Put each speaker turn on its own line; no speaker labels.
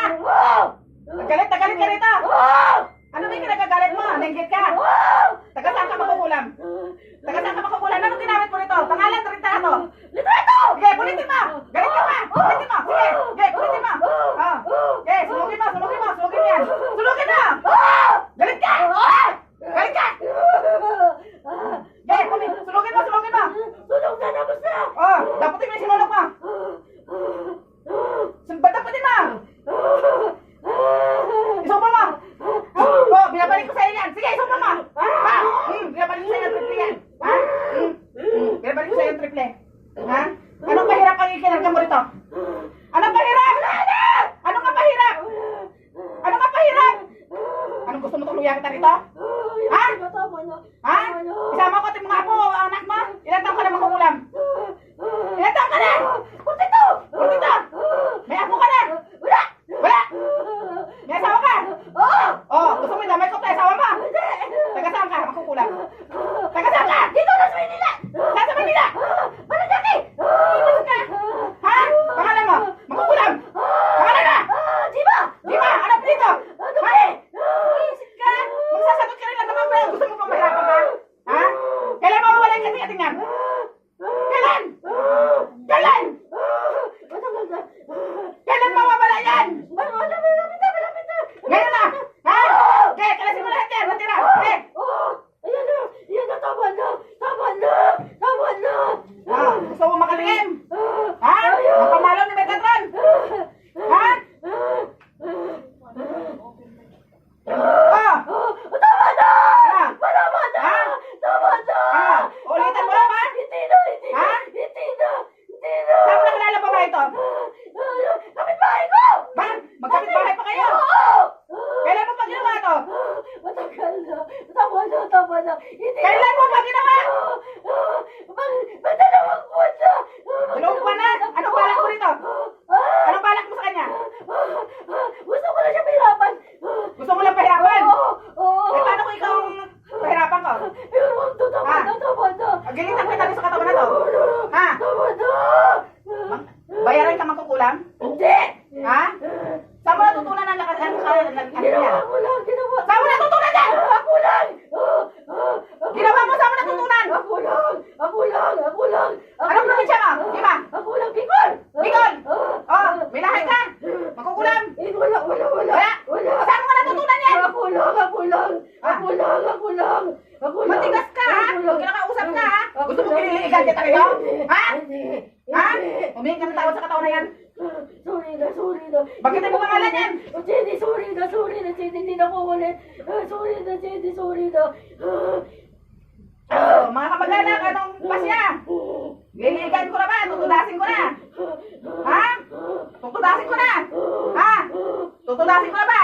Galit ka rito. Ano ba yung kinagagalit mo? Nainggit ka? Taga saan ka makukulam? Taga saan ka makukulam? Anong ginamit mo rito? Pangalan, litrato. Litrato! Sige, pulitin mo! Galit ka pa! Pulitin mo! Sige! Sige, pulitin mo! Sige, sulugin mo! Sulugin mo yan! Sulugin mo! Galit ka! Galit ka! Sige, sulugin mo!
Tulog na, tapos na!
Daputin mo yung sinulog mo! Daputin mo! Isubo mo! Binabalik ko sa'yo yan! Sige, isubo mo! Binabalik ko sa'yo yung triple yan! Binabalik ko sa'yo yung triple. Ha? Anong pahirap ang ikinarga mo rito? Anong pahirap? Anong nga pahirap? Anong nga pahirap? Anong gusto mo tuluyan kita rito? Ha? Ha? Isama ko at yung mga apo, anak mo? Ilan taong ka na makukulam? Ilan taong ka na? Kurtito! May apo ka na? Wala! May asawa ka? Gusto mo damay ko tayo asawa mo? Taga saan ka? Makukulam? Taga saan ka?
Dito na sa Manila!
Saan sa Manila?
Malasaki!
Iwas ka? Ha? Pangalan mo? Makukulam? Pangalan na?
Diba?
Ano po dito? Ha? Isip ka? Magsasagot ka rin lang naman ba? Gusto mo pang mahirapan ka? Ha? Kailan mawawala yung kating-katingan? Kailan? Kailan? Kailan mawawala yan?
Malapit na!
Ngayon na! Ha? Okay, kalasin mo lahat yan! Matira! Okay!
Ayan na! Tama na!
Gusto mo makatingin? Ha? Napamalo ni Metatron? Ha?
Tama na!
Ha?
Malama na!
Ha?
Tama na!
Ulitin mo lang ba?
Hindi na!
Ha?
Hindi na!
Saan mo nakilala pa ba ito?
Kapitbahay ko!
Ba? Magkapit-bahay pa kayo? Kailan mo pa ginawa to?
Matagal na! Tama na! Hindi
Kailan mo pa ginawa?
Magdalawang buwan na!
Dalawang buwan na? Anong balak mo rito? Anong balak mo sa kanya?
Gusto ko na siya mahirapan!
Gusto mo lang pahirapan?
Oo!
Eh, paano kung ikaw ang pahirapan ko?
Tama na!
Gilitan kita rin sa katawan na to. Ha?
Tama na!
Bayaran ka magkukulam?
Hindi!
Ha? Saan mo natutunan ang lakas ng
Ginawa ko lang!
Saan mo natutunan yan?
Ako lang!
Ginawa mo, saan mo natutunan?
Ako lang!
Anong probinsya mo? Di ba?
Ako lang! Bicol!
Bicol! May lahat ka? Magkukulam?
Wala!
Saan mo ka natutunan yan?
Ako lang!
Matigas ka, ha? Pag kinakausap ka, ha? Gusto mo kiniliigan kita rin, ha? Ha? Humingi ka ng tawad sa katawan na yan.
Sorry na.
Bakit mo pangalan yan?
Jenny, sorry na. Jenny, hindi na ko ulit. Sorry na.
Mga kamag-anak, anong pasya? Liligan ko na ba? Tutudasin ko na. Ha? Tutudasin ko na. Ha? Tutudasin ko na ba?